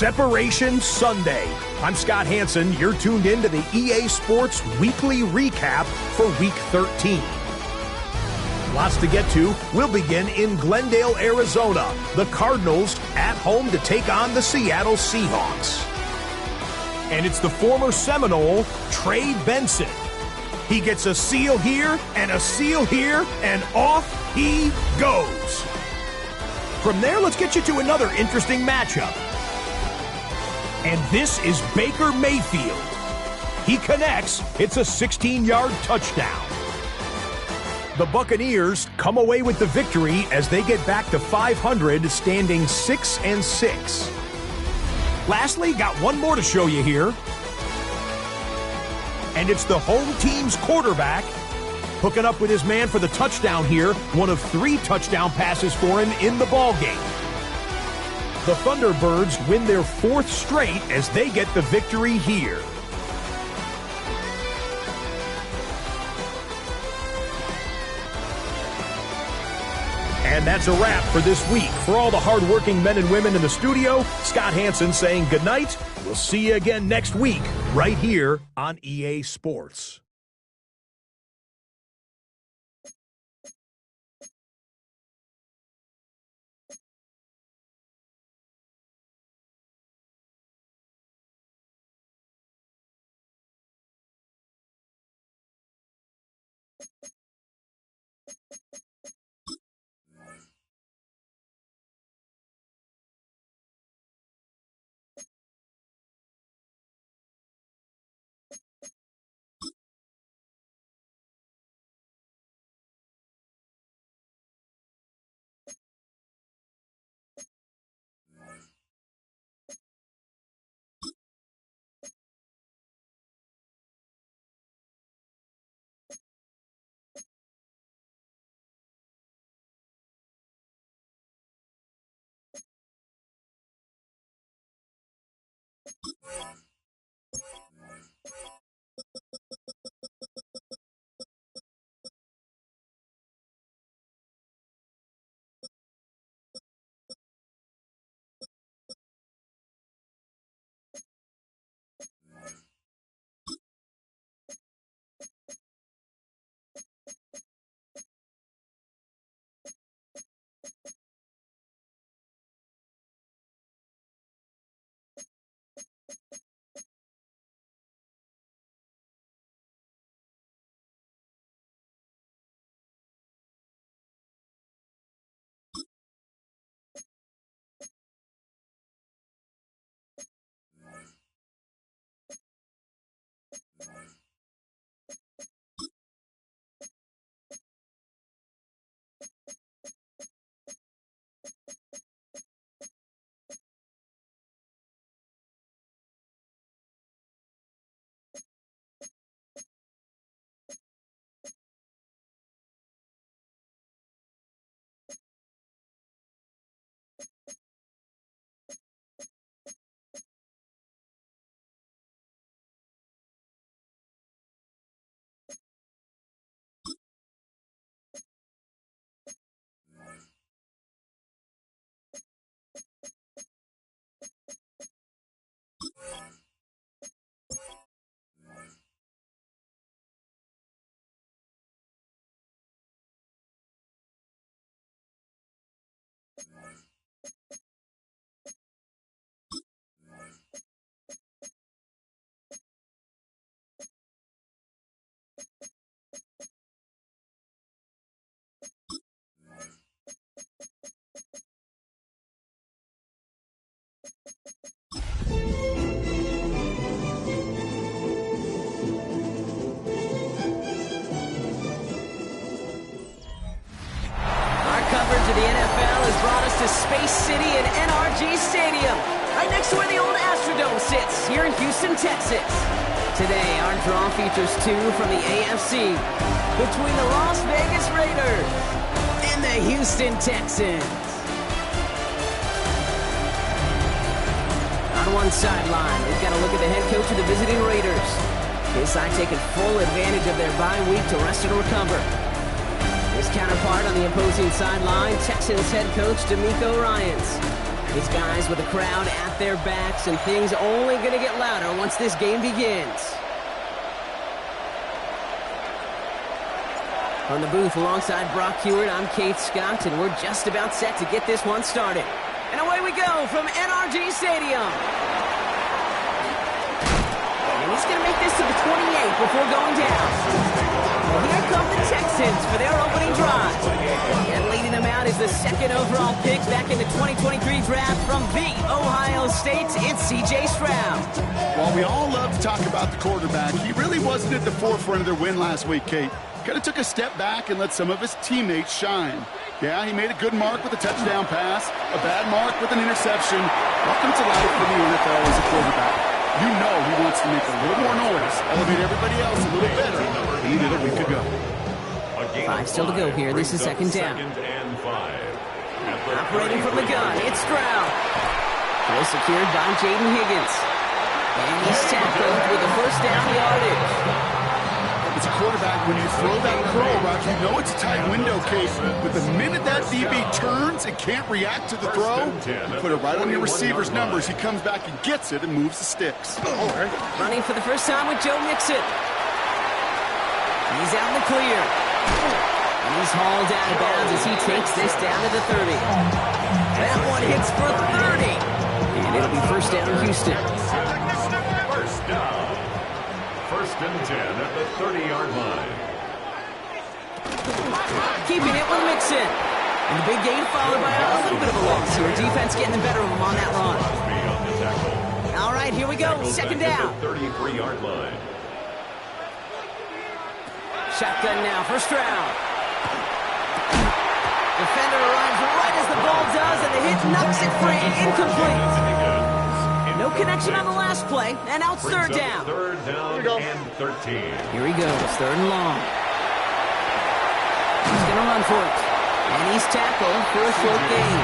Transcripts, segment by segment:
Separation Sunday. I'm Scott Hansen. You're tuned in to the EA Sports Weekly Recap for Week 13. Lots to get to. We'll begin in Glendale, Arizona. The Cardinals at home to take on the Seattle Seahawks. And it's the former Seminole, Trey Benson. He gets a seal here and a seal here, and off he goes. From there, let's get you to another interesting matchup. And this is Baker Mayfield. He connects. It's a 16-yard touchdown. The Buccaneers come away with the victory as they get back to 500, standing 6-6. Lastly, got one more to show you here. And it's the home team's quarterback hooking up with his man for the touchdown here. One of 3 touchdown passes for him in the ballgame. The Thunderbirds win their 4th straight as they get the victory here. And that's a wrap for this week. For all the hardworking men and women in the studio, Scott Hansen saying goodnight. We'll see you again next week, right here on EA Sports. To Space City and NRG Stadium, right next to where the old Astrodome sits, here in Houston, Texas. Today, our draw features 2 from the AFC between the Las Vegas Raiders and the Houston Texans. On one sideline, we've got a look at the head coach of the visiting Raiders. His side taking full advantage of their bye week to rest and recover. His counterpart on the opposing sideline, Texans head coach DeMeco Ryans. His guys with the crowd at their backs, and things only going to get louder once this game begins. From the booth alongside Brock Hewitt, I'm Keith Scott, and we're just about set to get this one started. And away we go from NRG Stadium. And he's going to make this to the 28 before going down. Well, here come the Texans for their opening drive. And leading them out is the second overall pick back in the 2023 draft from the Ohio State. It's C.J. Stroud. While we all love to talk about the quarterback, he really wasn't at the forefront of their win last week, Kate. Kind of took a step back and let some of his teammates shine. Yeah, he made a good mark with a touchdown pass, a bad mark with an interception. Welcome to life for the NFL as a quarterback. You know he wants to make a little more noise, elevate everybody else a little better than he did a week ago. 5 still to go here. This is second down. Operating from the gun, it's Stroud. Well secured by Jaden Higgins. And he's tackled with the first down yardage. It's a quarterback, when you throw that curl route, you know it's a tight window, Case. But the minute that DB turns and can't react to the throw, you put it right on your receiver's numbers. He comes back and gets it and moves the sticks. Running for the first time with Joe Mixon. He's out in the clear. And he's hauled out of bounds as he takes this down to the 30. That one hits for 30. And it'll be first down Houston. First down. First and 10 at the 30-yard line. Keeping it with Mixon. And the big gain followed by a little bit of a loss here. Defense getting the better of him on that run. All right, here we go. Second down. 33-yard line. Shotgun now for Stroud. Defender arrives right as the ball does, and the hit knocks it free. Incomplete. No connection on the last play, and out third down. Third down and 13. Here he goes, third and long. He's going to run for it. And he's tackled for a short gain.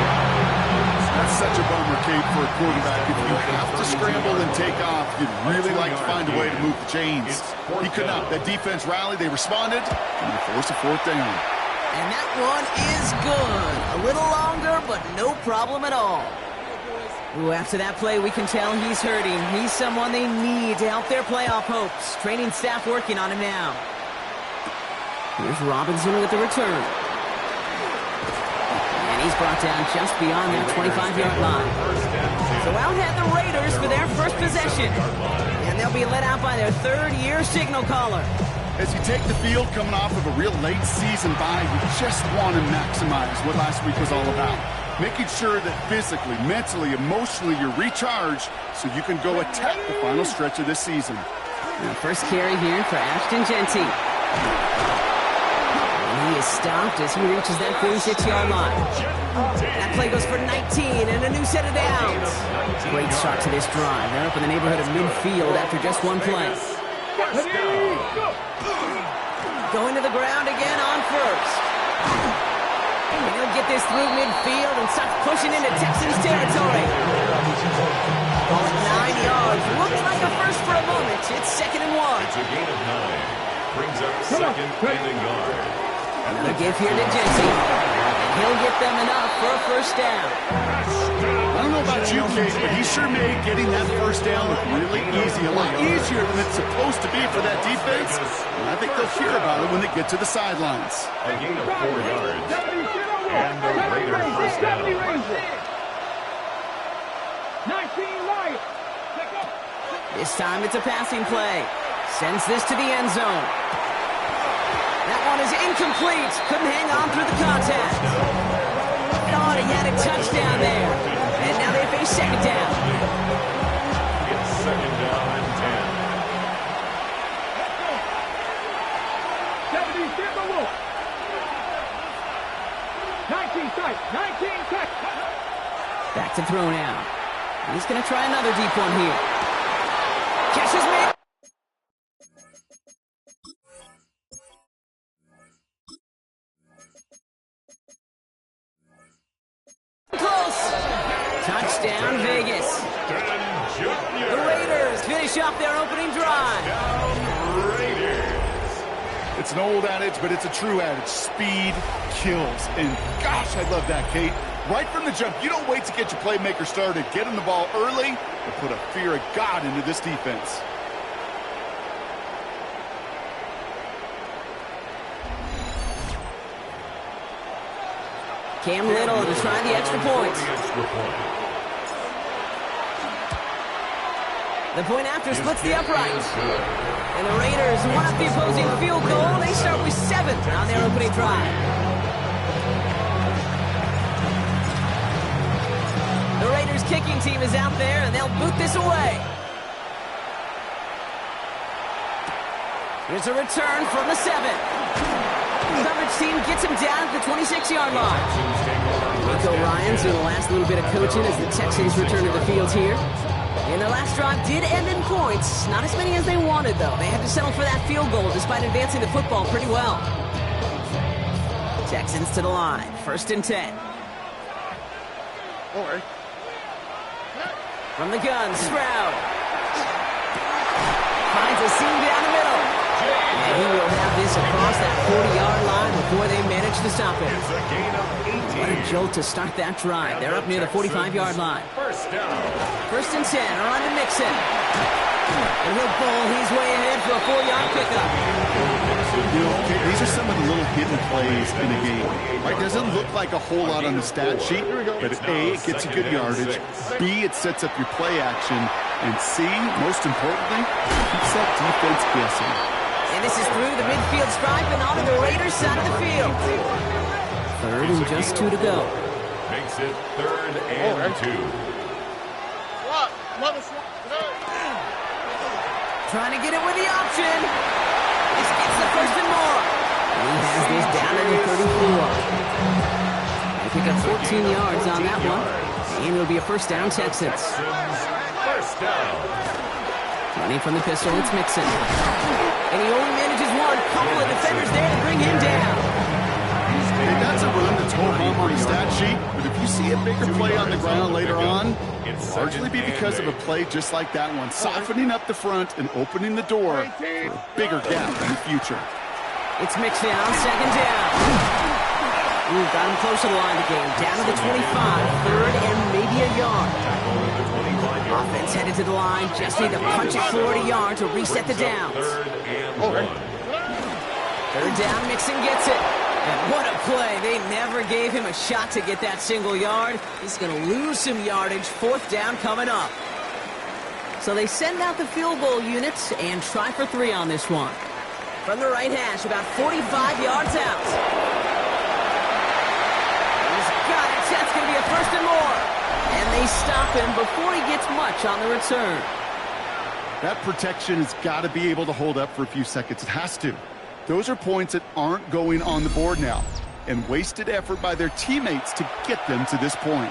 That's such a bummer, Kate, for a quarterback. If you have to scramble and take off, you'd really like to find a way to move the chains. He could not. That defense rallied, they responded, and they forced a fourth down. And that one is good. A little longer, but no problem at all. Ooh, after that play, we can tell he's hurting. He's someone they need to help their playoff hopes. Training staff working on him now. Here's Robinson with the return. And he's brought down just beyond that 25-yard line. So out head the Raiders for their first possession. And they'll be let out by their third-year signal caller. As you take the field coming off of a real late season bye, you just want to maximize what last week was all about. Making sure that physically, mentally, emotionally, you're recharged so you can go attack the final stretch of this season. And first carry here for Ashton Genty. And he is stopped as he reaches that 46-yard line. That play goes for 19 and a new set of downs. Great start to this drive. They're up in the neighborhood of midfield after just one play. Going to the ground again on first. And he'll get this through midfield and start pushing into Texans territory. Ball at 9 yards. Looks like a first for a moment. It's second and 1. It's a gain of 9. Brings up second and a yard. Another give here to Genty. And he'll get them enough for a first down. I don't know about you, Kate, but he sure made getting that first down look really easy. A lot easier than it's supposed to be for that defense. And I think they'll hear about it when they get to the sidelines. A gain of 4 yards. And the Raiders first down. This time it's a passing play. Sends this to the end zone. That one is incomplete. Couldn't hang on through the contact. Thought he had a touchdown there. And now they face second down. It's second down and 10. Back to throw now. He's going to try another deep one here. Catches me. Close. Touchdown, Vegas. The Raiders finish up their opening drive. It's an old adage, but it's a true adage. Speed kills. And gosh, I love that, Kate. Right from the jump, you don't wait to get your playmaker started. Get him the ball early and put a fear of God into this defense. Cam Little to try the extra point. The point after splits the upright. And the Raiders one up the opposing field goal. They start with 7 on their opening drive. The Raiders kicking team is out there, and they'll boot this away. Here's a return from the 7. Coverage team gets him down at the 26-yard line. Nico Ryans doing the last little bit of coaching as the Texans return to the field here. And their last drive did end in points. Not as many as they wanted, though. They had to settle for that field goal despite advancing the football pretty well. Texans to the line. 1st and 10. From the gun, Stroud. Finds a seam down the middle. And he will have this across that 40-yard line before they manage to stop him. What a jolt to start that drive. They're up near the 45-yard line. 1st and 10, on to Mixon. And he'll bowl his way ahead for a 4-yard pickup. You know, these are some of the little hidden plays in the game. Right? Doesn't look like a whole lot on the stat sheet, but A, it gets you good yardage. B, it sets up your play action. And C, most importantly, keeps that defense guessing. And this is through the midfield stripe and onto the Raiders side of the field. 3rd and just 2 to go. Makes it 3rd and 2. Trying to get it with the option. This gets the 1st and more. And he has this down at the 34. They pick up 14 yards on that one. And it'll be a 1st down, Texans. 1st down. Running from the pistol, it's Mixon. And he only manages one. Couple of defenders there to bring him down. Hey, that's a run that's home on the stat sheet, but if you see a bigger play on the ground later on, it'll largely be because of a play just like that one, softening up the front and opening the door for a bigger gap in the future. It's Mixon on 2nd down. Ooh, got him close to the line of the game. Down to the 25, 3rd and maybe a yard. Offense headed to the line. Just need to punch it 40 yards to reset the downs. 3rd down, Mixon gets it. And what a play. They never gave him a shot to get that single yard. He's going to lose some yardage. 4th down coming up. So they send out the field goal units and try for 3 on this one. From the right hash, about 45 yards out. He's got it. That's going to be a 1st and more. And they stop him before he gets much on the return. That protection has got to be able to hold up for a few seconds. It has to. Those are points that aren't going on the board now, and wasted effort by their teammates to get them to this point.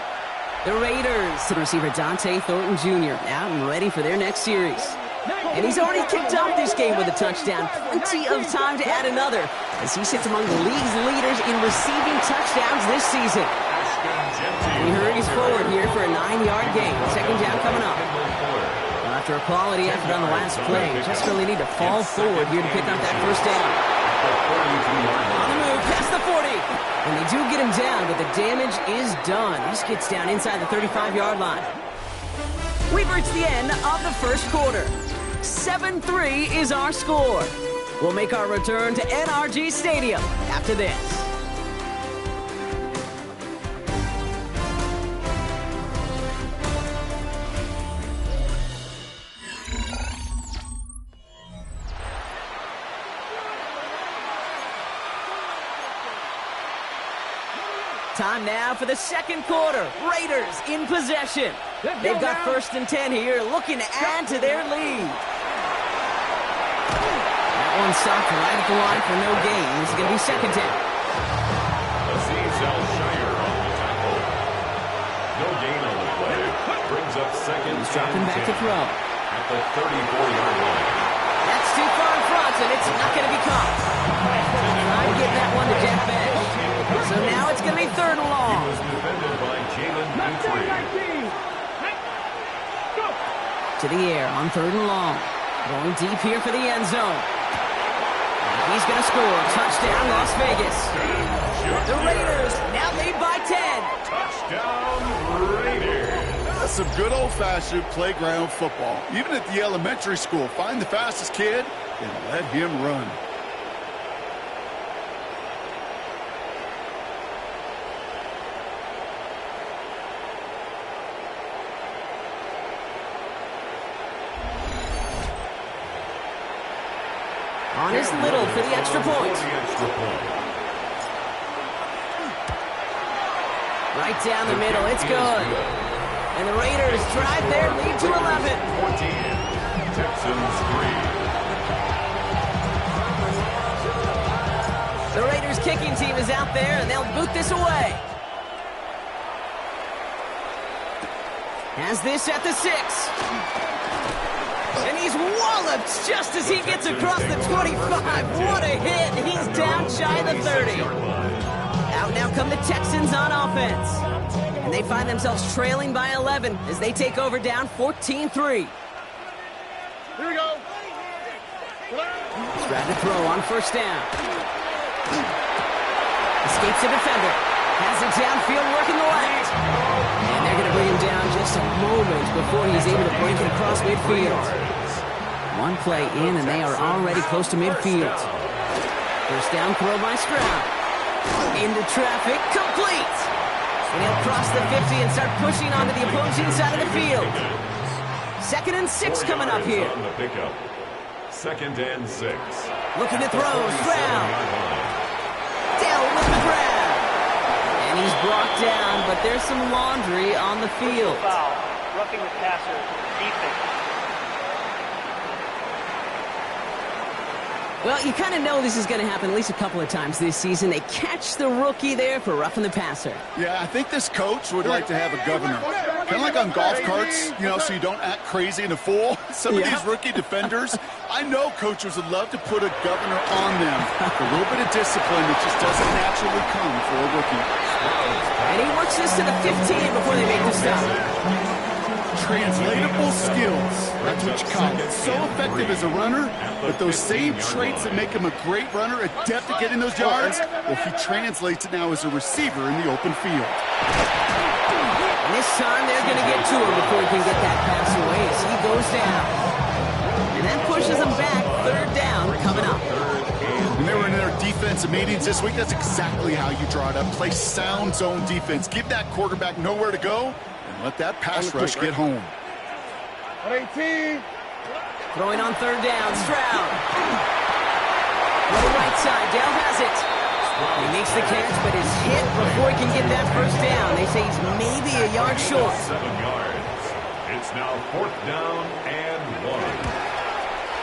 The Raiders to receiver Dante Thornton Jr. out and ready for their next series. And he's already kicked off this game with a touchdown. Plenty of time to add another, as he sits among the league's leaders in receiving touchdowns this season. And he hurries forward here for a 9-yard gain. 2nd down coming up. After a quality effort on the last play, just really need to fall forward here to pick up that 1st down. On the move, past the 40. And they do get him down, but the damage is done. He just gets down inside the 35-yard line. We've reached the end of the 1st quarter. 7-3 is our score. We'll make our return to NRG Stadium after this. Time now for the 2nd quarter. Raiders in possession. They've got 1st and 10 here, looking to add to their lead. That one stopped right at the line for no gain. This is going to be 2nd down. Aziz Al-Shire on the tackle. No gain on the play. Brings up 2nd. He's dropping back to throw. At the 34-yard line. That's too far in front, and it's not going to be caught. Trying to get that one to Jeff Bench. So now it's going to be 3rd and long. He was defended by Jalen Petrie. To the air on 3rd and long. Going deep here for the end zone. And he's going to score. Touchdown, Las Vegas. The Raiders now lead by 10. Touchdown, Raiders. That's some good old-fashioned playground football. Even at the elementary school, find the fastest kid and let him run. On his little for the extra point. Right down the middle, it's good. And the Raiders drive their lead to 11. 14, Texans 3. The Raiders kicking team is out there, and they'll boot this away. Has this at the 6. And he's walloped just as he gets across the 25. What a hit. He's down shy of the 30. Out now come the Texans on offense. And they find themselves trailing by 11 as they take over down 14-3. Here we go. Trying to throw on first down. Escapes the defender. Has it downfield working the left. And they're going to bring him down just a moment before he's able to break it across midfield. One play in and they are already close to midfield. First down throw by Stroud. Into traffic, complete. And he'll cross the 50 and start pushing onto the opposing side of the field. 2nd and 6 coming up here. On the pickup. 2nd and 6. Looking to throw, Stroud. Dell with the grab. And he's brought down, but there's some laundry on the field. Foul, roughing the passer, defense. Well, you kind of know this is going to happen at least a couple of times this season. They catch the rookie there for roughing the passer. Yeah, I think this coach would like to have a governor. Kind of like on golf carts, you know, so you don't act crazy and a fool. Some of these rookie defenders, I know coaches would love to put a governor on them. A little bit of discipline that just doesn't naturally come for a rookie. And he works this to the 15 before they make the stop. Translatable skills. That's what you call it. So effective as a runner, but those same traits that make him a great runner, adept at getting those yards, well, he translates it now as a receiver in the open field. And this time they're going to get to him before he can get that pass away as he goes down. And that pushes him back. 3rd down coming up. When they were in their defensive meetings this week, that's exactly how you draw it up. Play sound zone defense. Give that quarterback nowhere to go. Let that pass rush get home. 18. Throwing on 3rd down, Stroud. On the right side, Dell has it. He makes the catch, but is hit before he can get that first down. They say he's maybe a yard short. 7 yards. It's now 4th down and 1.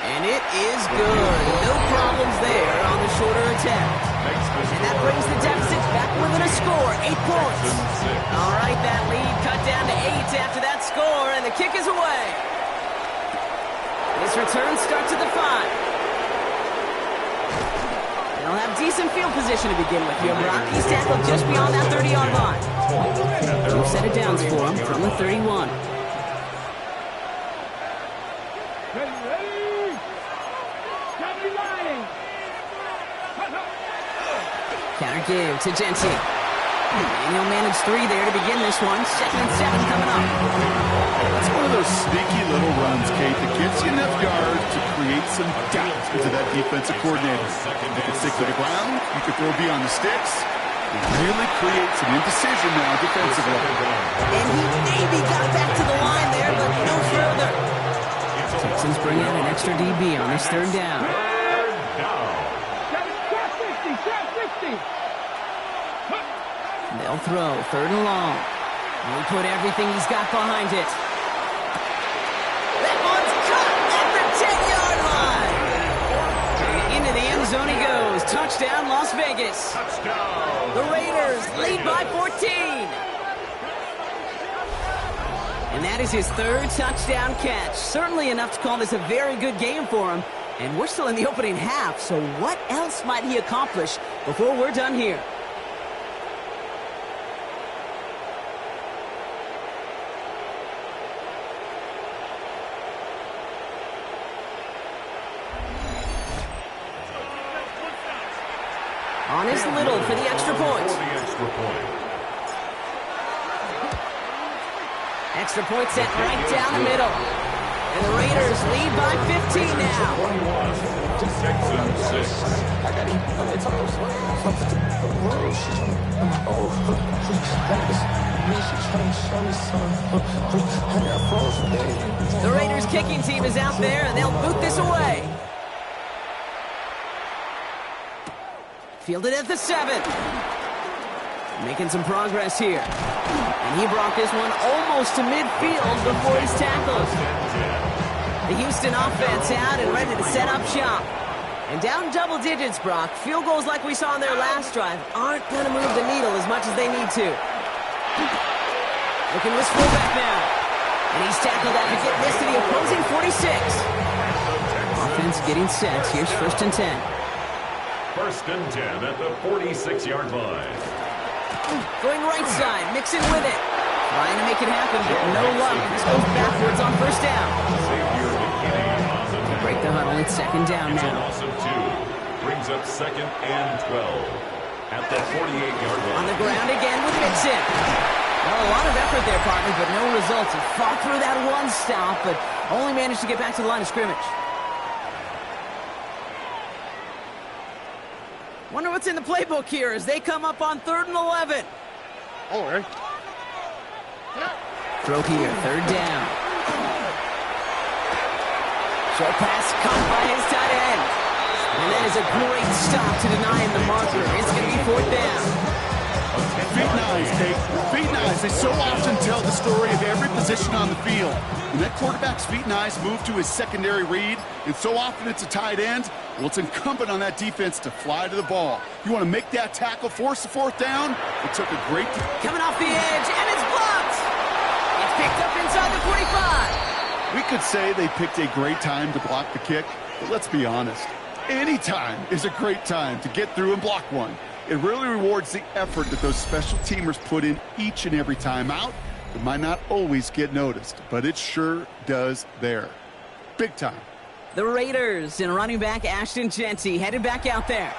And it is good. No problems there on the shorter attempt. And that brings the deficit back within a score, 8 points. All right, that lead cut down to 8 after that score, and the kick is away. This return starts at the 5. They'll have decent field position to begin with here. Brock, he's tackled just beyond that 30-yard line. 2 set of downs for him from the 31. Counter give to Jensen. And he'll manage 3 there to begin this one. 2nd and 7 coming up. That's one of those sneaky little runs, Kate, that gets you enough yards to create some doubt into that defensive coordinator. You can stick to the ground. You can throw beyond the sticks. It really creates some indecision now defensively. And he maybe got back to the line there, but no further. Texans bring out an extra DB on this 3rd down. They'll throw 3rd and long. He'll put everything he's got behind it. That one's caught at the 10-yard line. And into the end zone he goes. Touchdown, Las Vegas. Touchdown. The Raiders lead by 14. And that is his 3rd touchdown catch. Certainly enough to call this a very good game for him. And we're still in the opening half, so what else might he accomplish before we're done here? On his little for the extra point. Extra point sent right down the middle. And the Raiders lead by 15 now. 21, Texans 6. The Raiders kicking team is out there, and they'll boot this away. Fielded at the 7. Making some progress here. And he brought this one almost to midfield before he's tackled. The Houston offense out and ready to set up shop. And down double digits, Brock. Field goals like we saw in their last drive aren't going to move the needle as much as they need to. Looking to his fullback now. And he's tackled after getting this to the opposing 46. Offense getting set. Here's 1st and 10. 1st and 10 at the 46-yard line. Going right side, mixing with it. Trying to make it happen, but no luck. This goes backwards on 1st down. Break the huddle, it's 2nd down now. It's a loss of 2. Brings up 2nd and 12 at the 48-yard line. On the ground again with Mixon. Well, a lot of effort there, partner, but no results. He fought through that one stop, but only managed to get back to the line of scrimmage. Wonder what's in the playbook here as they come up on 3rd and 11. Throw here, 3rd down. Short pass caught by his tight end. And that is a great stop to deny him the marker. It's going to be 4th down. Feet nice, Kate. Feet nice. They so often tell the story of every position on the field. When that quarterback's feet nice move to his secondary read, and so often it's a tight end, well, it's incumbent on that defense to fly to the ball. You want to make that tackle, force the 4th down? It took a great... Coming off the edge, and it's blocked! It's picked up inside the 45. We could say they picked a great time to block the kick, but let's be honest. Any time is a great time to get through and block one. It really rewards the effort that those special teamers put in each and every time out. It might not always get noticed, but it sure does there. Big time. The Raiders and running back Ashton Jeanty headed back out there.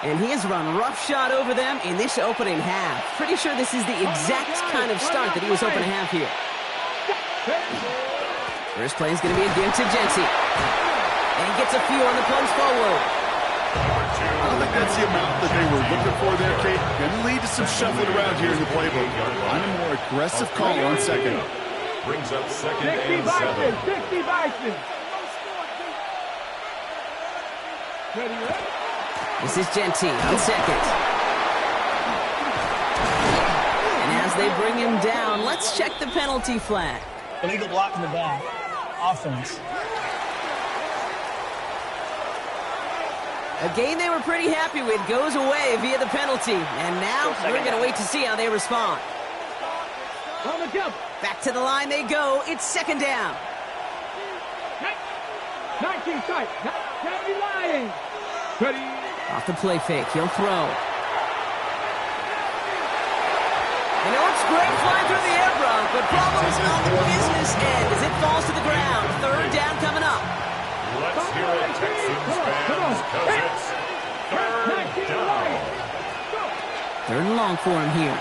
And he has run roughshod over them in this opening half. Pretty sure this is the exact kind of start that he was hoping to have here. First play is going to be a gift to Jeanty. And he gets a few on the plunge forward. I don't think that's the amount that they were looking for there, Kate. Going to lead to some shuffling around here in the playbook. On a more aggressive call on 2nd. Brings up 2nd and 7. 60 Bison. This is Jeanty on 2nd. And as they bring him down, let's check the penalty flag. Illegal block in the back. Offense. A game they were pretty happy with goes away via the penalty. And now we're going to wait to see how they respond. Back to the line they go. It's 2nd down. 19 tight. 90 line. Off the play fake. He'll throw. You know, it's great flying through the air, Brock, but problems on the business end as it falls to the ground. 3rd down coming up. Let's hear it, Texans fans, because it's 3rd down. 3rd and long for him here.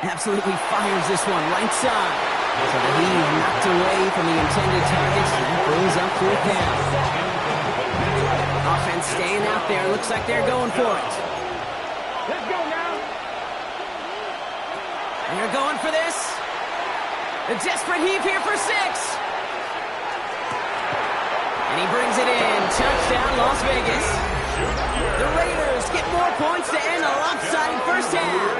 Absolutely fires this one right side. So that he's knocked away from the intended targets. And that brings up 4th down. Offense staying out there. Looks like they're going for it. Let's go now. And they're going for this. A desperate heave here for 6. And he brings it in. Touchdown, Las Vegas. The Raiders get more points to end a lopsided 1st half.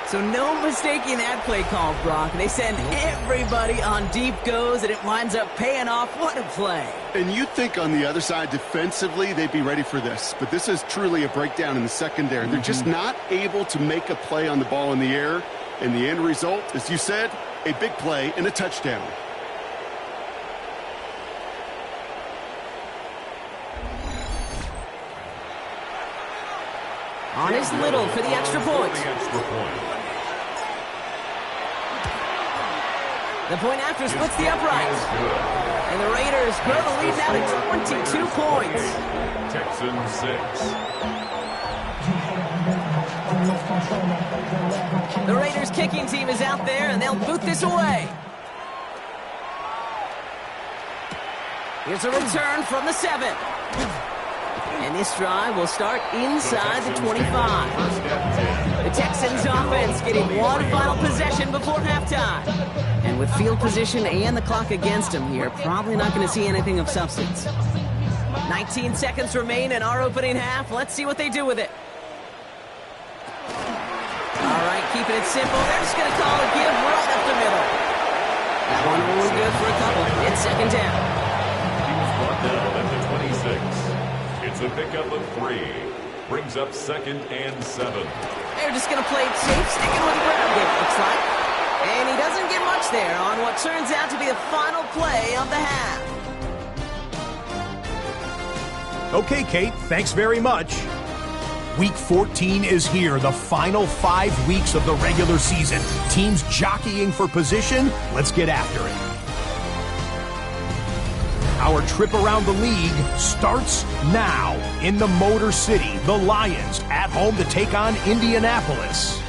So no mistaking that play call, Brock. They send everybody on deep goes, and it winds up paying off. What a play. And you'd think on the other side, defensively, they'd be ready for this. But this is truly a breakdown in the secondary. They're just not able to make a play on the ball in the air. And the end result, as you said, a big play and a touchdown. On is Little for the extra point. The point after splits the uprights. And the Raiders grow the lead now to 22 points. Texans 6. The Raiders kicking team is out there, and they'll boot this away. Here's a return from the 7. And this drive will start inside the 25. The Texans offense getting one final possession before halftime. And with field position and the clock against them here, probably not going to see anything of substance. 19 seconds remain in our opening half. Let's see what they do with it. All right, keeping it simple. They're just going to call a give right up the middle. That one only good for a couple. It's second down. He's brought down at the 26. It's a pickup of 3. Brings up 2nd and 7. They're just going to play it safe, sticking with the ground game, it looks like. And he doesn't get much there on what turns out to be the final play of the half. Okay, Kate, thanks very much. Week 14 is here, the final 5 weeks of the regular season. Teams jockeying for position. Let's get after it. Our trip around the league starts now. In the Motor City, the Lions at home to take on Indianapolis.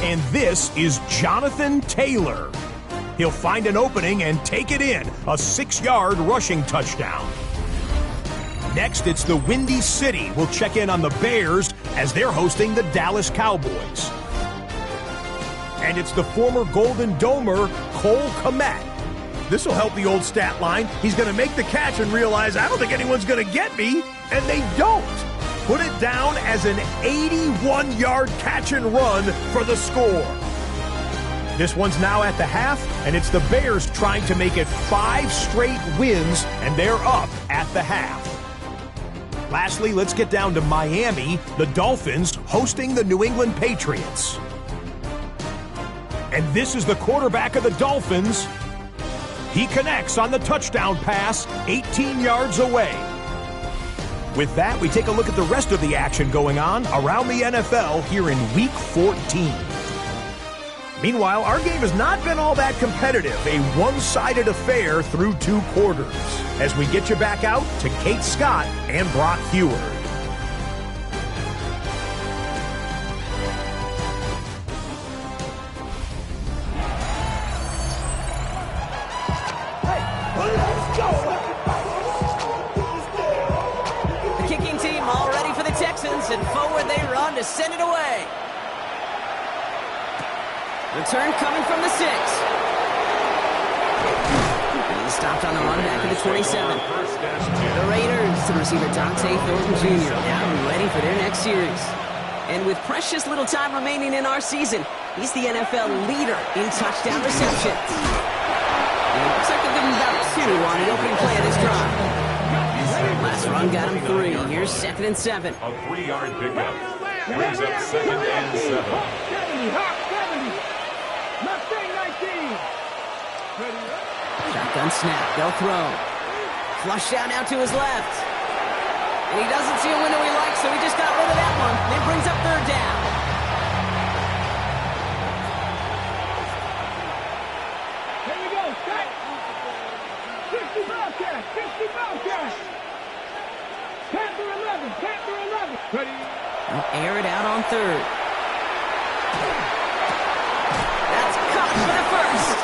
And this is Jonathan Taylor. He'll find an opening and take it in, a 6-yard rushing touchdown. Next, it's the Windy City. We'll check in on the Bears as they're hosting the Dallas Cowboys. And it's the former Golden Domer, Cole Kmet. This will help the old stat line. He's going to make the catch and realize, I don't think anyone's going to get me. And they don't. Put it down as an 81-yard catch and run for the score. This one's now at the half, and it's the Bears trying to make it 5 straight wins, and they're up at the half. Lastly, let's get down to Miami, the Dolphins hosting the New England Patriots. And this is the quarterback of the Dolphins. He connects on the touchdown pass 18 yards away. With that, we take a look at the rest of the action going on around the NFL here in Week 14. Meanwhile, our game has not been all that competitive, a one-sided affair through 2 quarters. As we get you back out to Kate Scott and Brock Heward. The kicking team all ready for the Texans, and forward they run to send it away. Return coming from the 6. And he's stopped on the run back at the 27. The Raiders to receiver Dante Thornton Jr. now ready for their next series. And with precious little time remaining in our season, he's the NFL leader in touchdown receptions. And it looks like they'll give him about 2 on the opening play of this drive. Last run got him 3. Here's 2nd and 7. A 3-yard pickup. Brings up 2nd and 7. 70. Mustang 19. Shotgun snap. They'll throw. Flush out now to his left. And he doesn't see a window he likes, so he just got rid of that one. And it brings up 3rd down. Here we go. Set. 60 Bobcat. 60 Bobcat. Panther 11. Panther 11. Ready. They'll air it out on 3rd. That's caught for the 1st.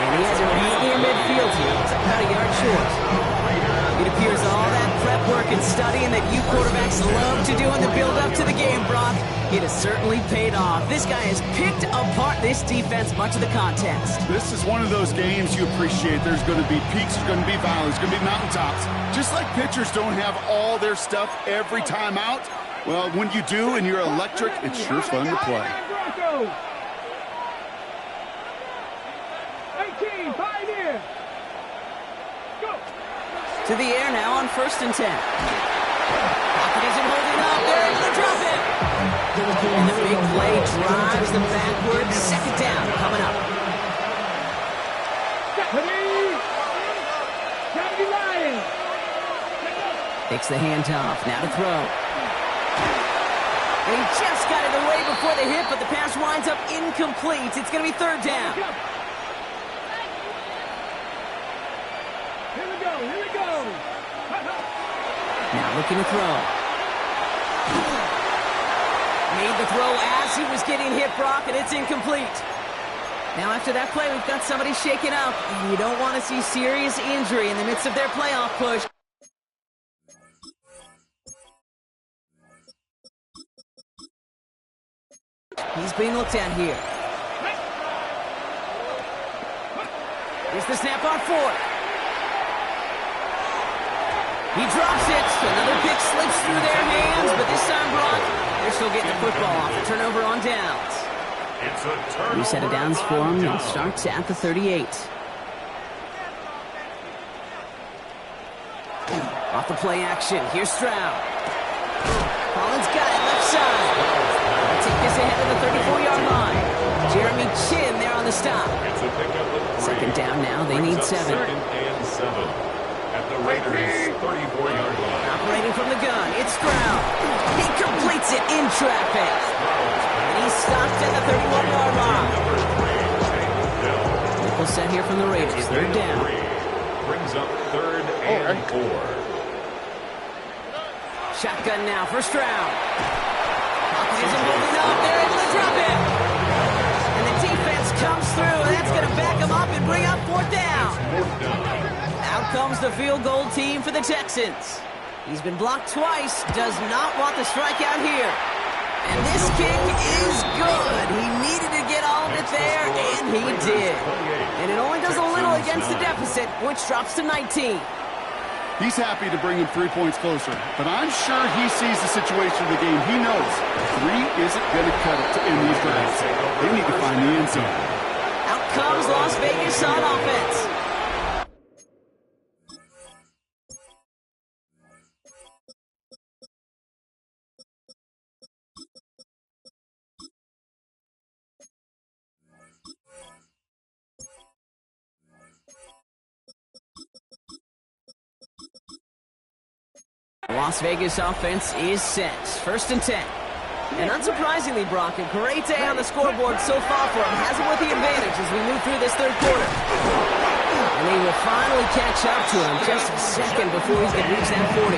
And he has it right near midfield here. It's about a yard short. It appears all that prep work and studying that you quarterbacks love to do in the build-up to the game, Brock, it has certainly paid off. This guy has picked apart this defense much of the contest. This is one of those games you appreciate. There's going to be peaks, there's going to be valleys, there's going to be mountaintops. Just like pitchers don't have all their stuff every time out, well, when you do and you're electric, it's sure fun to play. 18, Pioneer. Go. To the air now on 1st and 10. Pocket isn't holding up. They're able to drop it. And the big play drives them backwards. 2nd down coming up. Lions. Takes the handoff. Now to throw. And he just got it away before the hit, but the pass winds up incomplete. It's going to be 3rd down. Here we go. Here we go. Now looking to throw. Made the throw as he was getting hit, Brock, and it's incomplete. Now after that play, we've got somebody shaken up, and you don't want to see serious injury in the midst of their playoff push. He's being looked at here. Here's the snap on fourth. He drops it. Another pick slips through their hands, but this time, Brock, they're still getting the football off. A turnover on downs. It's a turnover. New set of downs for him. It starts at the 38. Off the play action. Here's Stroud. Collins got it left side. They'll take this ahead of the 34-yard line. Jeremy Chin there on the stop. It's a pickup of 3. Second down now. They need 7. Second and 7 at the Raiders' 34-yard line. Operating from the gun. It's Stroud. He completes it in traffic. And he's stopped at the 31-yard line. Nickel set here from the Raiders. Third down. Brings up 3rd and 4. Shotgun now for Stroud. Hopkins isn't moving up. They're able to drop it. And the defense comes through. And that's going to back him up and bring up 4th down. Out comes the field goal team for the Texans. He's been blocked twice. Does not want the strikeout here. And this kick is good. He needed to get all of it there, and he did. And it only does a little against the deficit, which drops to 19. He's happy to bring him 3 points closer, but I'm sure he sees the situation of the game. He knows 3 isn't going to cut it to end these drives. They need to find the end zone. Out comes Las Vegas on offense. Las Vegas offense is set. 1st and 10. And unsurprisingly, Brock, a great day on the scoreboard so far for him. Has it with the advantage as we move through this 3rd quarter. And he will finally catch up to him just a second before he can reach that 40.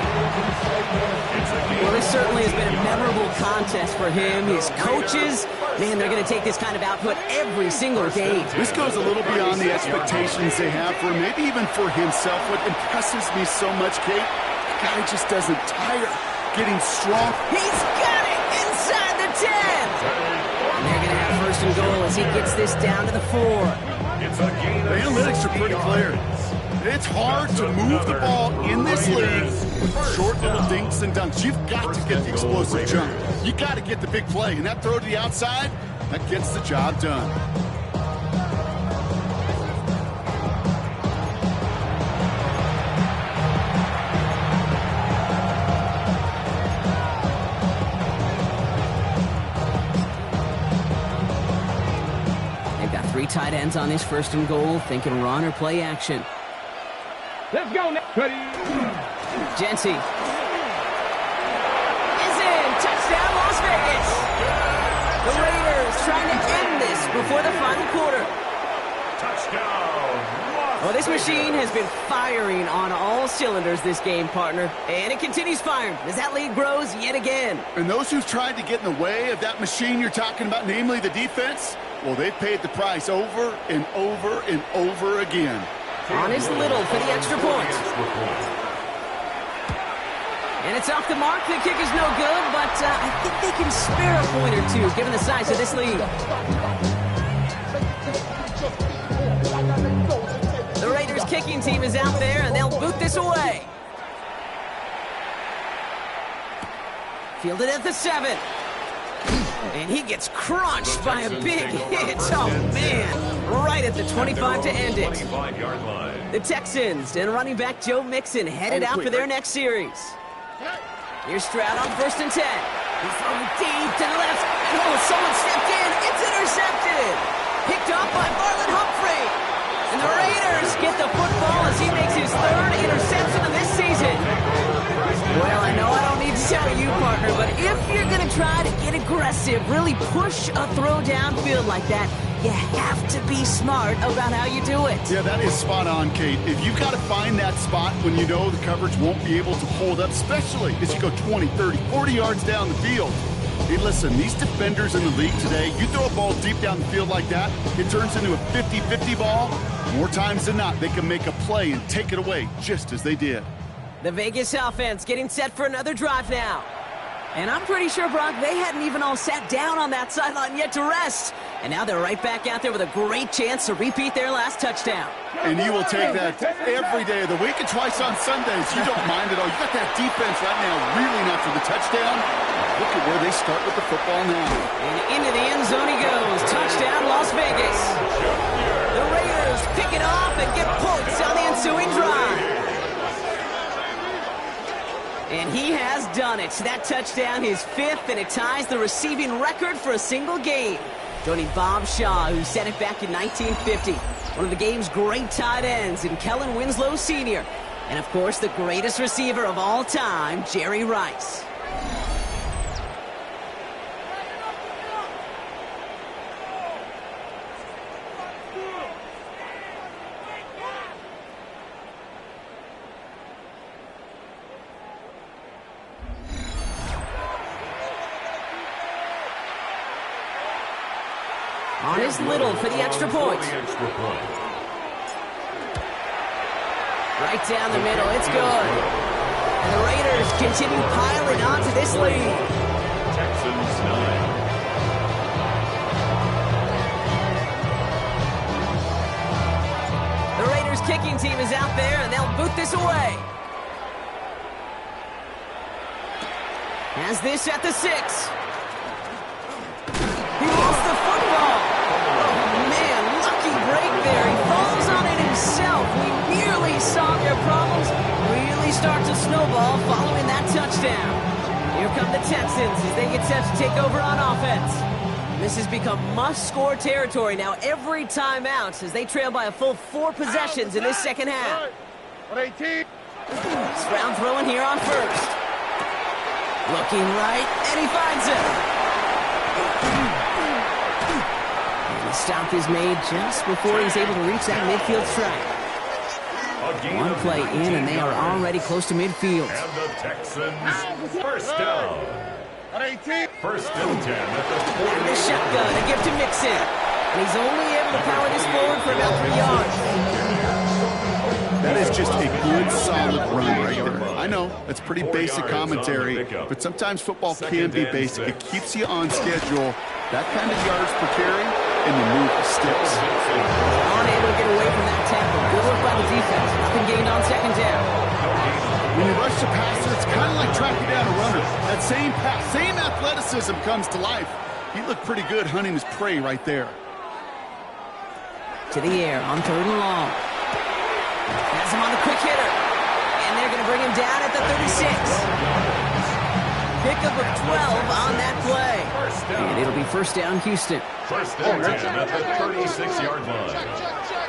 Well, this certainly has been a memorable contest for him. His coaches, man, they're going to take this kind of output every single game. This goes a little beyond the expectations they have for him, maybe even for himself. What impresses me so much, Kate, the guy just doesn't tire. Getting strong. He's got it inside the 10. And they're going to have 1st and goal as he gets this down to the 4. The analytics are pretty clear. It's hard to move the ball in this league with short little dinks and dunks. You've got to get the explosive jump. You got to get the big play. And that throw to the outside, that gets the job done. Three tight ends on this 1st and goal, thinking run or play action. Let's go now. Ready. Jency is in. Touchdown, Las Vegas. The Raiders trying to end this before the final quarter. Touchdown. Well, this machine has been firing on all cylinders this game, partner. And it continues firing as that lead grows yet again. And those who've tried to get in the way of that machine you're talking about, namely the defense, well, they've paid the price over and over and over again. On his little for the extra point. And it's off the mark. The kick is no good, but I think they can spare a point or two given the size of this lead. The Raiders kicking team is out there, and they'll boot this away. Fielded at the 7. And he gets crunched by a big hit. Oh, man. Right at the 25 to end it. 25-yard line. The Texans and running back Joe Mixon headed out for their next series. Here's Stroud on 1st and 10. He's throwing deep to the left. And oh, someone stepped in. It's intercepted. Picked off by Marlon Humphrey. And the Raiders get the football as he makes his 3rd interception of this season. Well, I know I don't need to tell you, partner, but if you're going to try to get aggressive, really push a throw downfield like that, you have to be smart about how you do it. Yeah, that is spot on, Kate. If you've got to find that spot when you know the coverage won't be able to hold up, especially as you go 20, 30, 40 yards down the field, Hey, listen, these defenders in the league today, you throw a ball deep down the field like that, it turns into a 50-50 ball. More times than not, they can make a play and take it away, just as they did. The Vegas offense getting set for another drive now. And I'm pretty sure, Brock, they hadn't even all sat down on that sideline yet to rest. And now they're right back out there with a great chance to repeat their last touchdown. And you will take that every day of the week and twice on Sundays. You don't mind at all. You got that defense right now reeling after the touchdown. Look at where they start with the football now. And into the end zone he goes. Touchdown, Las Vegas. The Raiders pick it off and get points on the ensuing drive. And he has done it. That touchdown, his 5th, and it ties the receiving record for a single game. Joining Bob Shaw, who set it back in 1950. One of the game's great tight ends in Kellen Winslow Sr. And, of course, the greatest receiver of all time, Jerry Rice. On his Little for the extra point. Right down the middle, it's good. And the Raiders continue piling onto this lead. Texans 9. The Raiders kicking team is out there, and they'll boot this away. Has this at the 6. He lost the football. Oh, man, lucky break there. He falls on it himself. We nearly saw their problems really start to snowball following that touchdown. Here come the Texans as they get set to take over on offense. This has become must-score territory now every time out as they trail by a full 4 possessions in this second half. Stroud throwing here on first. Looking right, and he finds it. And the stop is made just before he's able to reach that midfield strike. One play in, and they are already close to midfield. And the Texans first down. First and 10 at the 40. And the shotgun, a gift to Mixon. And he's only able to power this forward for about 3 yards. That is just a good, solid run right there. I know, that's pretty basic commentary, but sometimes football can be basic. It keeps you on schedule. That kind of yards per carry, and the move sticks. Unable to get away from that tackle. Good work by the defense. Nothing gained on second down. When you rush the passer, it's kind of like tracking down a runner. That same pass, same athleticism comes to life. He looked pretty good hunting his prey right there. To the air on 3rd and long. Has him on the quick hitter. And they're going to bring him down at the 36. Pickup of 12 on that play. And it'll be first down, Houston. First and 10 at the 36-yard line.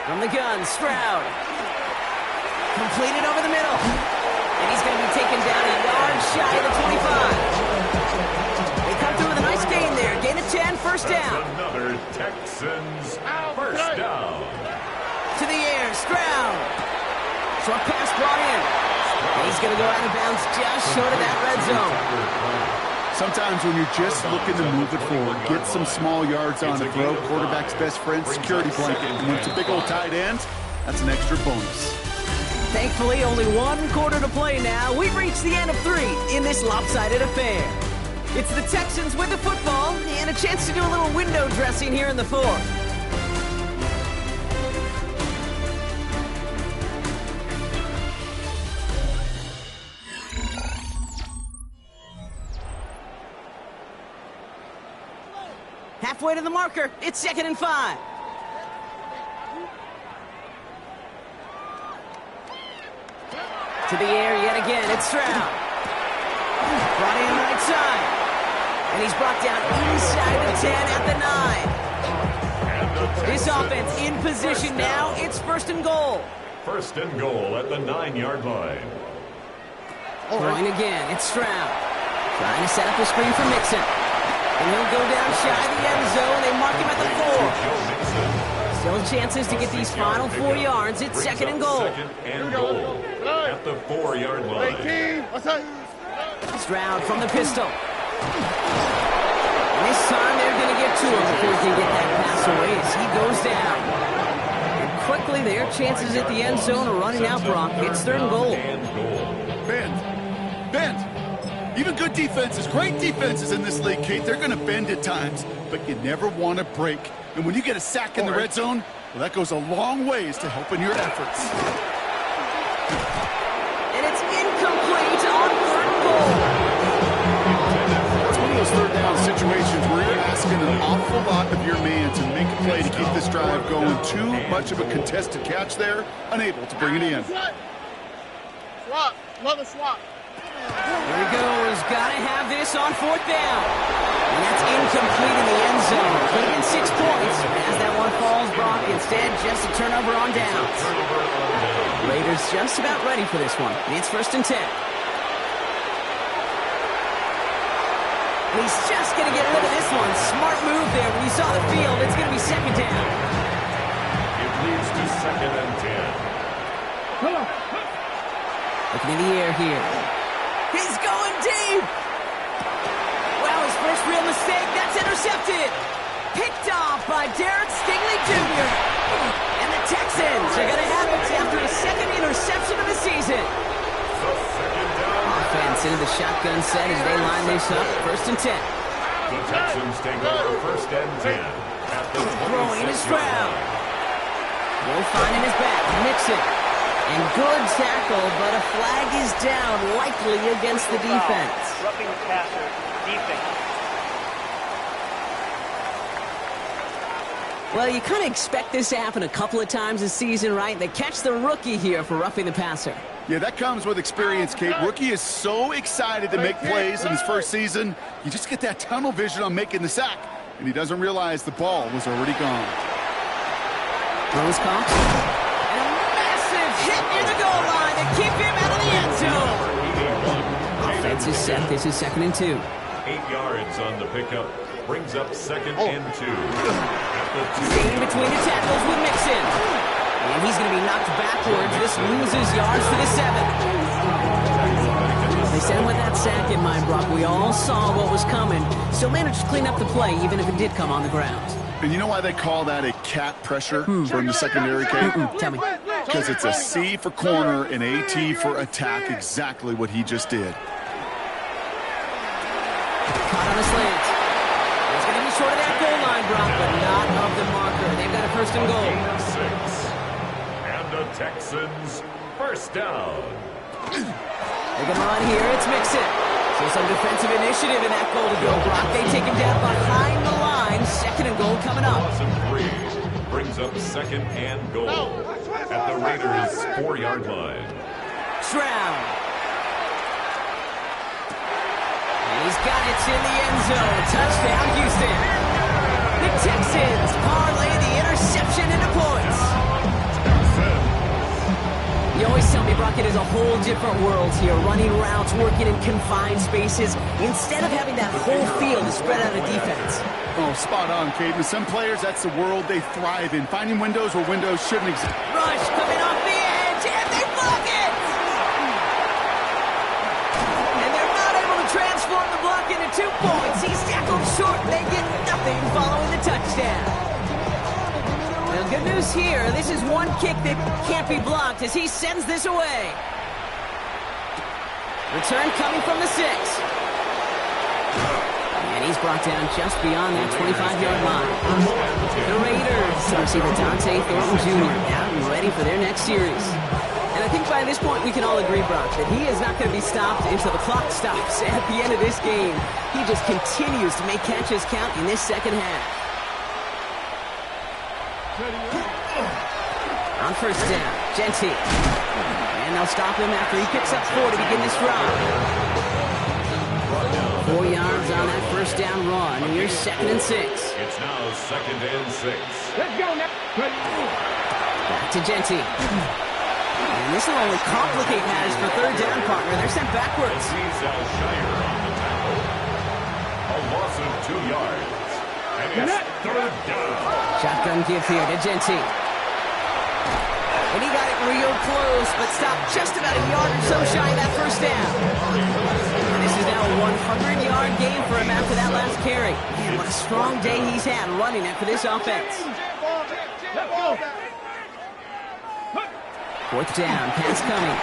From the gun, Stroud. Completed over the middle. And he's going to be taken down a yard shy of the 25. They come through with a nice gain there. Gain of 10, first down. Another Texans first down. To the air, Stroud. Short pass brought in. And he's going to go out of bounds just short of that red zone. Sometimes when you're just looking to move it forward, get some small yards on the throw, quarterback's best friend, security blanket. And when it's a big old tight end, that's an extra bonus. Thankfully, only 1 quarter to play now. We've reached the end of 3 in this lopsided affair. It's the Texans with the football and a chance to do a little window dressing here in the 4th. Halfway to the marker. It's 2nd and 5. To the air yet again. It's Stroud. Brought in right side. And he's brought down inside the 10 at the 9. This offense in position now. It's 1st and goal. First and goal at the 9-yard line. Throwing again. It's Stroud. Trying to set up a screen for Mixon. And he'll go down shy of the end zone. They mark him at the 4. Still chances to get these final 4 yards. It's 2nd and goal. 2nd and goal at the 4-yard line. Stroud from the pistol. This time they're going to get to him before he can get that pass away as he goes down. And quickly their chances at the end zone are running out, Brock. It's 3rd and goal. Bend. Even good defenses, great defenses in this league, Kate, they're going to bend at times, but you never want to break. And when you get a sack in the red zone, well, that goes a long ways to helping your efforts. And it's incomplete on 3rd and goal. It's one of those 3rd down situations where you're asking an awful lot of your man to make a play to keep this drive going. Too much of a contested catch there, unable to bring it in. Swap. Love a swap. Here he goes. Got to have this on 4th down. And that's incomplete in the end zone. Could have been 6 points. As that one falls, Brock, instead just a turnover on downs. Raiders just about ready for this one. It's 1st and 10. He's just going to get rid of this one. Smart move there. When he saw the field, it's going to be 2nd down. It leads to 2nd and 10. Looking in the air here. He's going deep. Wow, his first real mistake. That's intercepted. Picked off by Derek Stingley Jr. And the Texans are going to have it after his 2nd interception of the season. Offense into the shotgun set as they line this up. 1st and 10. The Texans take over 1st and 10 at the 26 Throwing is Stroud. Will find in his back. Mixon. And good tackle, but a flag is down, likely against the defense. Roughing the passer. Defense. Well, you kind of expect this to happen a couple of times this season, right? They catch the rookie here for roughing the passer. Yeah, that comes with experience, Kate. Rookie is so excited to make plays in his first season. You just get that tunnel vision on making the sack, and he doesn't realize the ball was already gone. Throws caught. And a massive hit near the goal line to keep him out of the end zone. Offense is set. This is 2nd and 2. 8 yards on the pickup. Brings up 2nd and 2. Staying between the tackles with Mixon. And he's going to be knocked backwards. This loses yards to the 7. They sent him with that sack in mind, Brock. We all saw what was coming. Still managed to clean up the play, even if it did come on the ground. And you know why they call that a cat pressure from the secondary, Kate? Tell me. Because it's a C for corner and a T for attack, exactly what he just did. Caught on a slant. It's going to be short of that goal line, Brock, but not of the marker. They've got a 1st and goal. 6. And the Texans 1st down. They're going to run here. It's Mixon. So some defensive initiative in that goal to go, Brock. They take him down behind the line. 2nd and goal coming up. Loss of 3 brings up 2nd and goal at the Raiders' 4-yard line. Stroud. He's got it in the end zone. Touchdown, Houston. The Texans parlay the interception into points. You always tell me, Brock, it is a whole different world here. Running routes, working in confined spaces, instead of having that whole field to spread out a defense. Oh, spot on, Kate. With some players, that's the world they thrive in. Finding windows where windows shouldn't exist. Rush coming off the edge, and they block it! Transform the block into 2 points. He's tackled short. They get nothing following the touchdown. Well, good news here. This is one kick that can't be blocked as he sends this away. Return coming from the 6. And he's brought down just beyond that 25-yard line. The Raiders receiver Dante Thornton Jr. out and ready for their next series. And I think by this point we can all agree, Brock, that he is not going to be stopped until the clock stops at the end of this game. He just continues to make catches count in this 2nd half. On 1st down, Genty. And they'll stop him after he picks up 4 to begin this drive. 4 yards on that 1st down run, and you're 2nd and 6. It's now 2nd and 6. Let's go now. Back to Genty. And this will only complicate matters for 3rd down, partner. They're sent backwards. Sees Shire on the tackle. A loss of 2 yards. And it's 3rd down. Shotgun give here to Genty. And he got it real close, but stopped just about a yard or so shy of that 1st down. And this is now a 100-yard game for him after that last carry. Man, what a strong day he's had running it for this offense. Fourth down, pass coming.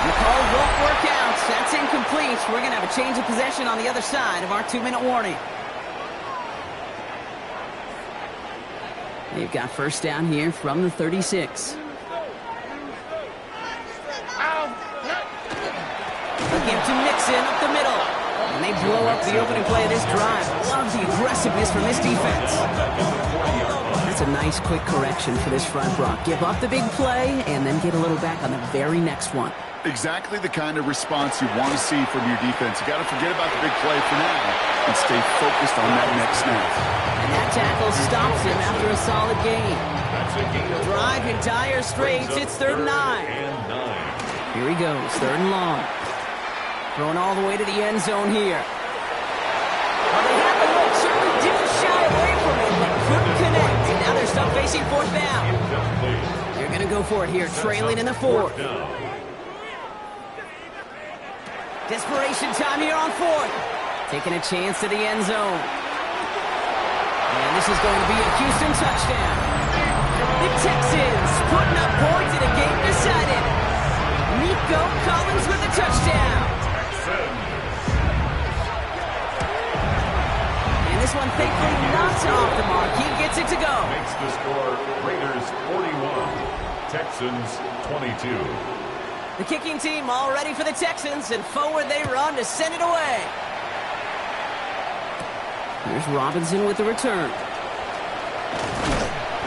The call won't work out. That's incomplete. We're going to have a change of possession on the other side of our 2-minute warning. They've got first down here from the 36. Give to Nixon up the middle. And they blow up the opening play of this drive. Love the aggressiveness from this defense. That's a nice quick correction for this front, Brock. Give up the big play and then get a little back on the very next one. Exactly the kind of response you want to see from your defense. You got to forget about the big play for now and stay focused on that next snap. And that tackle stops him after a solid gain. Drive in dire straits. It's 3rd and 9. Here he goes, 3rd and long. Thrown all the way to the end zone here. Well, they had the look. Certainly didn't shy away from it, but couldn't connect. And now they're stuck facing 4th down. They're going to go for it here, trailing in the 4th. Desperation time here on 4th. Taking a chance to the end zone. And this is going to be a Houston touchdown. The Texans putting up points in a game decided. Nico Collins with a touchdown. And this one thankfully not off the mark. He gets it to go. Makes the score Raiders 41, Texans 22. The kicking team all ready for the Texans, and forward they run to send it away. Here's Robinson with the return.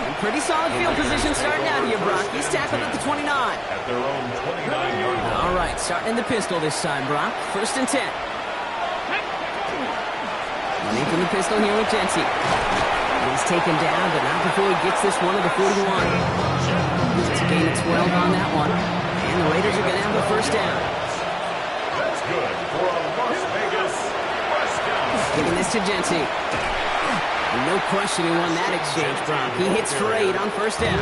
And pretty solid field position starting out here, Brock. He's tackled at the 29. At their own 29-yard line. All right, starting in the pistol this time, Brock. 1st and 10. Running from the pistol here with Jency. He's taken down, but not before he gets this one to the 41. It's a gain of 12 on that one. And the Raiders are going to have the first down. That's good for a Las Vegas first down. Giving this to Jency. No question he won that exchange, Brock. He hits for 8 on 1st down.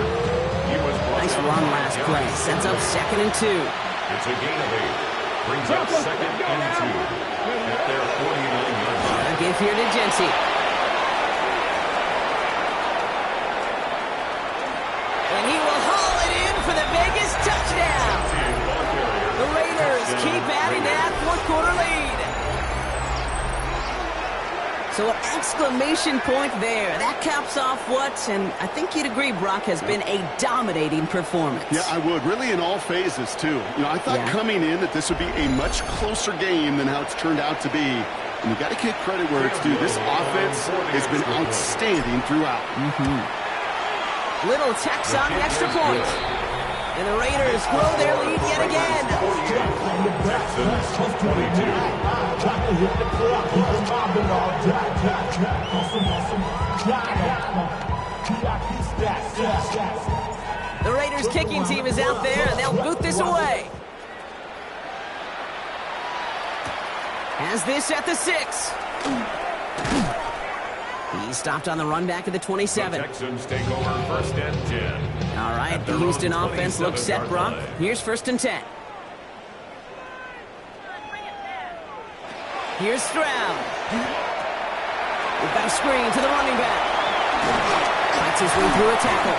Nice run last play. Sets up 2nd and 2. It's a gain of 8. Brings up 2nd and 2 at their 49-yard line. A give here to Jency. And he will haul it in for the Vegas touchdown. The Raiders keep adding to that 4th quarter lead. So an exclamation point there. That caps off what, and I think you'd agree, Brock, has been a dominating performance. Yeah, I would. Really in all phases, too. You know, I thought coming in that this would be a much closer game than how it's turned out to be. And you got to give credit where it's due. This offense has been outstanding throughout. Little tacks on the extra point. And the Raiders grow their lead yet again. Texans 22. The Raiders kicking team is out there, and they'll boot this away. Has this at the 6. He stopped on the run back at the 27. The Texans take over 1st and 10. All right, the Houston offense looks set, Brock. Here's 1st and 10. Here's Stroud. We've got a screen to the running back. Fights his way through a tackle.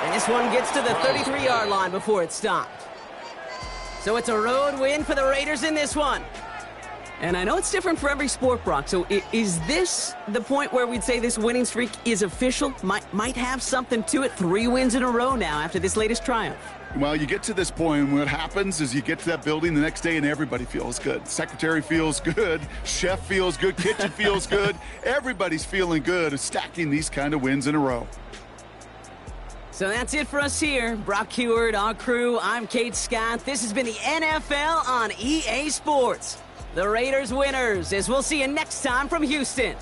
And this one gets to the 33-yard line before it's stopped. So it's a road win for the Raiders in this one. And I know it's different for every sport, Brock. So is this the point where we'd say this winning streak is official? Might have something to it. 3 wins in a row now after this latest triumph. Well, you get to this point, and what happens is you get to that building the next day and everybody feels good. Secretary feels good, chef feels good, kitchen feels good. Everybody's feeling good of stacking these kind of wins in a row. So that's it for us here. Brock Heward, our crew, I'm Kate Scott. This has been the NFL on EA Sports. The Raiders winners, as we'll see you next time from Houston.